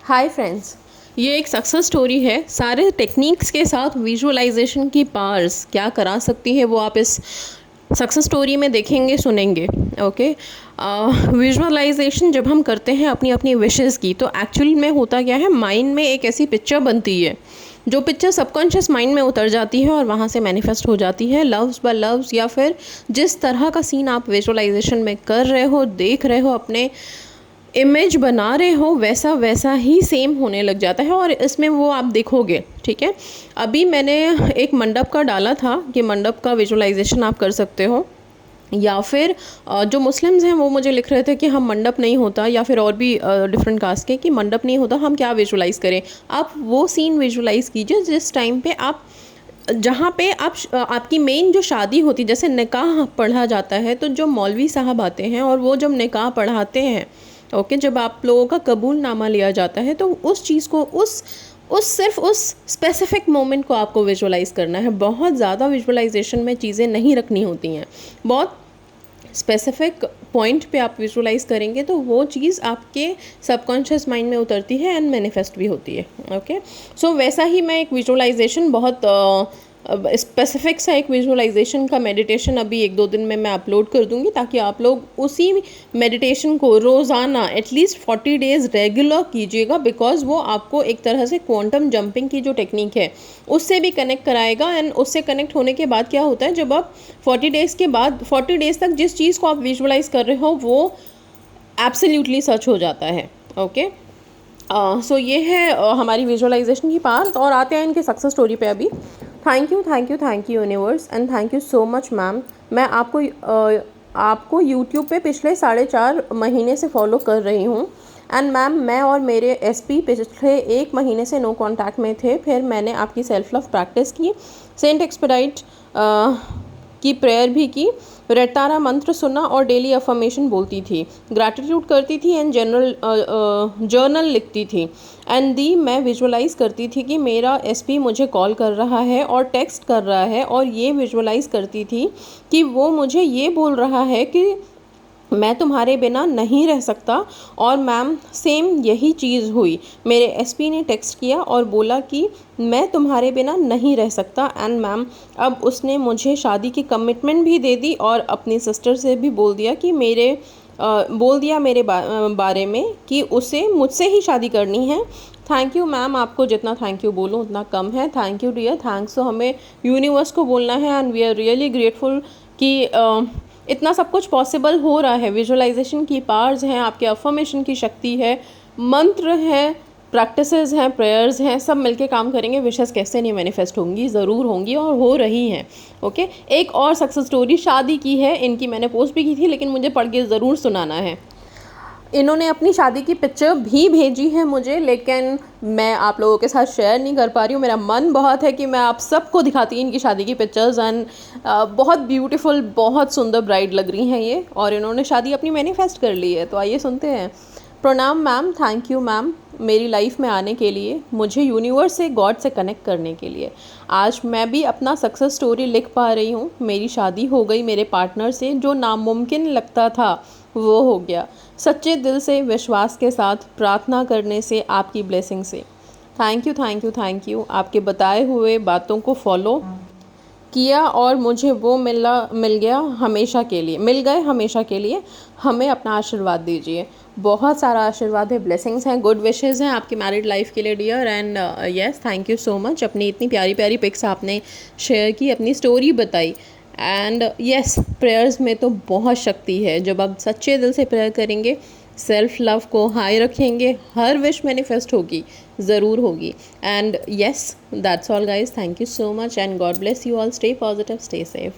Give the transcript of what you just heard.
Hi friends, ये एक success story है। सारे टेक्निक्स के साथ विजुअलाइजेशन की पावर्स क्या करा सकती है वो आप इस सक्सेस स्टोरी में देखेंगे, सुनेंगे। ओके, विजुअलाइजेशन जब हम करते हैं अपनी अपनी विशेस की, तो एक्चुअली में होता क्या है, माइंड में एक ऐसी पिक्चर बनती है जो पिक्चर सबकॉन्शियस माइंड में उतर जाती है और वहाँ से मैनिफेस्ट हो जाती है लव्स ब लव्स, या फिर जिस तरह का सीन आप विजुअलाइजेशन में कर रहे हो, देख रहे हो, अपने इमेज बना रहे हो, वैसा वैसा ही सेम होने लग जाता है। और इसमें वो आप देखोगे, ठीक है। अभी मैंने एक मंडप का डाला था कि मंडप का विजुअलाइजेशन आप कर सकते हो, या फिर जो मुस्लिम्स हैं वो मुझे लिख रहे थे कि हम मंडप नहीं होता, या फिर और भी डिफरेंट कास्ट के कि मंडप नहीं होता, हम क्या विजुअलाइज़ करें। आप वो सीन विजुअलाइज़ कीजिए जिस टाइम पे आप, जहाँ पे आप आपकी मेन जो शादी होती, जैसे निकाह पढ़ा जाता है, तो जो मौलवी साहब आते हैं और वो जब निकाह पढ़ाते हैं, ओके, जब आप लोगों का कबूलनामा लिया जाता है, तो उस चीज़ को, उस सिर्फ उस स्पेसिफिक मोमेंट को आपको विजुअलाइज़ करना है। बहुत ज़्यादा विजुअलाइजेशन में चीज़ें नहीं रखनी होती हैं, बहुत स्पेसिफिक पॉइंट पे आप विजुअलाइज़ करेंगे तो वो चीज़ आपके सबकॉन्शियस माइंड में उतरती है एंड मैनिफेस्ट भी होती है। ओके, सो वैसा ही मैं एक विजुअलाइजेशन, बहुत स्पेसिफिक सा एक विजुअलाइजेशन का मेडिटेशन अभी 1-2 दिन में मैं अपलोड कर दूंगी, ताकि आप लोग उसी मेडिटेशन को रोज़ाना एटलीस्ट 40 डेज़ रेगुलर कीजिएगा, बिकॉज वो आपको एक तरह से क्वांटम जंपिंग की जो टेक्निक है उससे भी कनेक्ट कराएगा। एंड उससे कनेक्ट होने के बाद क्या होता है, जब आप 40 डेज़ के बाद 40 डेज़ तक जिस चीज़ को आप विजुअलाइज कर रहे हो वो एब्सोल्युटली सच हो जाता है। ओके, सो ये है हमारी विजुअलाइजेशन की पार्ट। और आते हैं इनके सक्सेस स्टोरी पे अभी। Thank you universe and thank you so much ma'am. मैं आपको यूट्यूब पे पिछले 4.5 महीने से फॉलो कर रही हूँ। एंड मैम, मैं और मेरे एसपी पिछले 1 महीने से नो कांटेक्ट में थे। फिर मैंने आपकी सेल्फ लव प्रैक्टिस की, सेंट एक्सपेडाइट की प्रेयर भी की, रेड तारा मंत्र सुना और डेली अफर्मेशन बोलती थी, ग्रैटिट्यूड करती थी एंड जर्नल लिखती थी। एंड मैं विजुअलाइज़ करती थी कि मेरा एसपी मुझे कॉल कर रहा है और टेक्स्ट कर रहा है, और ये विजुअलाइज़ करती थी कि वो मुझे ये बोल रहा है कि मैं तुम्हारे बिना नहीं रह सकता। और मैम, सेम यही चीज़ हुई। मेरे एसपी ने टेक्स्ट किया और बोला कि मैं तुम्हारे बिना नहीं रह सकता। एंड मैम, अब उसने मुझे शादी की कमिटमेंट भी दे दी और अपनी सिस्टर से भी बोल दिया कि मेरे बारे में कि उसे मुझसे ही शादी करनी है। थैंक यू मैम, आपको जितना थैंक यू बोलूँ उतना कम है। थैंक यू डियर, थैंक्स तो हमें यूनिवर्स को बोलना है। And we are really grateful कि इतना सब कुछ पॉसिबल हो रहा है। विजुअलाइजेशन की पावर्स हैं, आपके अफर्मेशन की शक्ति है, मंत्र हैं, प्रैक्टिसेस हैं, प्रेयर्स हैं, सब मिलके काम करेंगे। विशेस कैसे नहीं मैनिफेस्ट होंगी, ज़रूर होंगी और हो रही हैं। ओके, एक और सक्सेस स्टोरी शादी की है इनकी, मैंने पोस्ट भी की थी, लेकिन मुझे पढ़ के ज़रूर सुनाना है। इन्होंने अपनी शादी की पिक्चर भी भेजी है मुझे, लेकिन मैं आप लोगों के साथ शेयर नहीं कर पा रही हूँ। मेरा मन बहुत है कि मैं आप सबको दिखाती इनकी शादी की पिक्चर्स। एंड बहुत ब्यूटीफुल, बहुत सुंदर ब्राइड लग रही हैं ये, और इन्होंने शादी अपनी मैनिफेस्ट कर ली है। तो आइए सुनते हैं। प्रणाम मैम, थैंक यू मैम मेरी लाइफ में आने के लिए, मुझे यूनिवर्स से, गॉड से कनेक्ट करने के लिए। आज मैं भी अपना सक्सेस स्टोरी लिख पा रही हूँ। मेरी शादी हो गई मेरे पार्टनर से, जो नामुमकिन लगता था वो हो गया। सच्चे दिल से, विश्वास के साथ, प्रार्थना करने से, आपकी ब्लेसिंग से। Thank you. आपके बताए हुए बातों को फॉलो किया और मुझे वो मिल गए हमेशा के लिए। हमें अपना आशीर्वाद दीजिए। बहुत सारा आशीर्वाद है, ब्लेसिंग्स हैं, गुड विशेज़ हैं आपकी मैरिड लाइफ के लिए dear. And yes, thank you so much. अपनी इतनी प्यारी प्यारी पिक्स आपने शेयर की, अपनी स्टोरी बताई। एंड यस, प्रेयर्स में तो बहुत शक्ति है। जब आप सच्चे दिल से प्रेयर करेंगे, सेल्फ लव को हाई रखेंगे, हर विश मैनिफेस्ट होगी, ज़रूर होगी। And yes, that's all guys, thank you so much and God bless you all. Stay positive, stay safe.